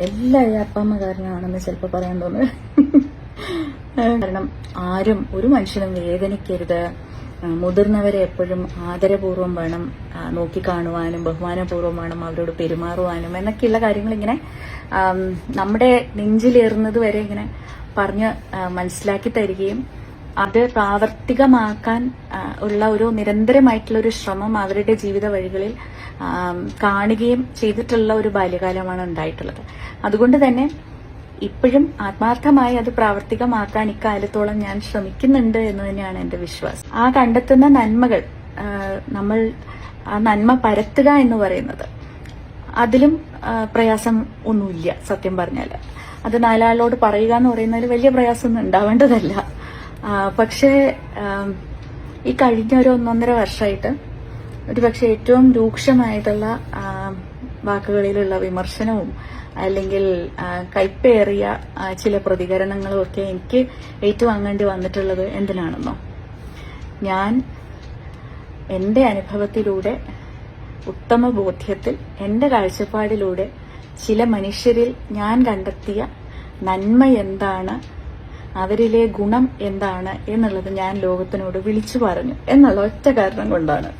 എല്ലാ ഈ അപ്പമ്മ കാരണമാണെന്ന് ചിലപ്പോൾ പറയാൻ തോന്നുന്നത്. കാരണം ആരും ഒരു മനുഷ്യനും വേദനിക്കരുത്, മുതിർന്നവരെ എപ്പോഴും ആദരപൂർവ്വം വേണം നോക്കിക്കാണുവാനും ബഹുമാനപൂർവ്വം വേണം അവരോട് പെരുമാറുവാനും എന്നൊക്കെയുള്ള കാര്യങ്ങൾ ഇങ്ങനെ നമ്മുടെ നെഞ്ചിലേറുന്നത് വരെ ഇങ്ങനെ പറഞ്ഞ് മനസ്സിലാക്കി തരികയും അത് പ്രാവർത്തികമാക്കാൻ ഉള്ള ഒരു നിരന്തരമായിട്ടുള്ള ഒരു ശ്രമം അവരുടെ ജീവിത വഴികളിൽ കാണുകയും ചെയ്തിട്ടുള്ള ഒരു ബാല്യകാലമാണ് ഉണ്ടായിട്ടുള്ളത്. അതുകൊണ്ട് തന്നെ ഇപ്പോഴും ആത്മാർത്ഥമായി അത് പ്രാവർത്തികമാക്കാൻ ഇക്കാലത്തോളം ഞാൻ ശ്രമിക്കുന്നുണ്ട് എന്ന് തന്നെയാണ് എന്റെ വിശ്വാസം. ആ കണ്ടെത്തുന്ന നന്മകൾ നമ്മൾ ആ നന്മ പരത്തുക എന്ന് പറയുന്നത് അതിലും പ്രയാസം ഒന്നുമില്ല. സത്യം പറഞ്ഞാൽ അത് നാലാളോട് പറയുക എന്ന് പറയുന്നതിൽ വലിയ പ്രയാസമൊന്നും ഉണ്ടാവേണ്ടതല്ല. പക്ഷേ ഈ കഴിഞ്ഞ ഒരു 1.5 വർഷമായിട്ട് ഒരുപക്ഷെ ഏറ്റവും രൂക്ഷമായിട്ടുള്ള വാക്കുകളിലുള്ള വിമർശനവും അല്ലെങ്കിൽ കൈപ്പേറിയ ചില പ്രതികരണങ്ങളും ഒക്കെ എനിക്ക് ഏറ്റുവാങ്ങേണ്ടി വന്നിട്ടുള്ളത് എന്തിനാണെന്നോ, ഞാൻ എൻ്റെ അനുഭവത്തിലൂടെ ഉത്തമ ബോധ്യത്തിൽ എൻ്റെ കാഴ്ചപ്പാടിലൂടെ ചില മനുഷ്യരിൽ ഞാൻ കണ്ടെത്തിയ നന്മ എന്താണ്, അവരിലെ ഗുണം എന്താണ് എന്നുള്ളത് ഞാൻ ലോകത്തിനോട് വിളിച്ചു പറഞ്ഞു എന്നുള്ള ഒറ്റ കാരണം കൊണ്ടാണ്.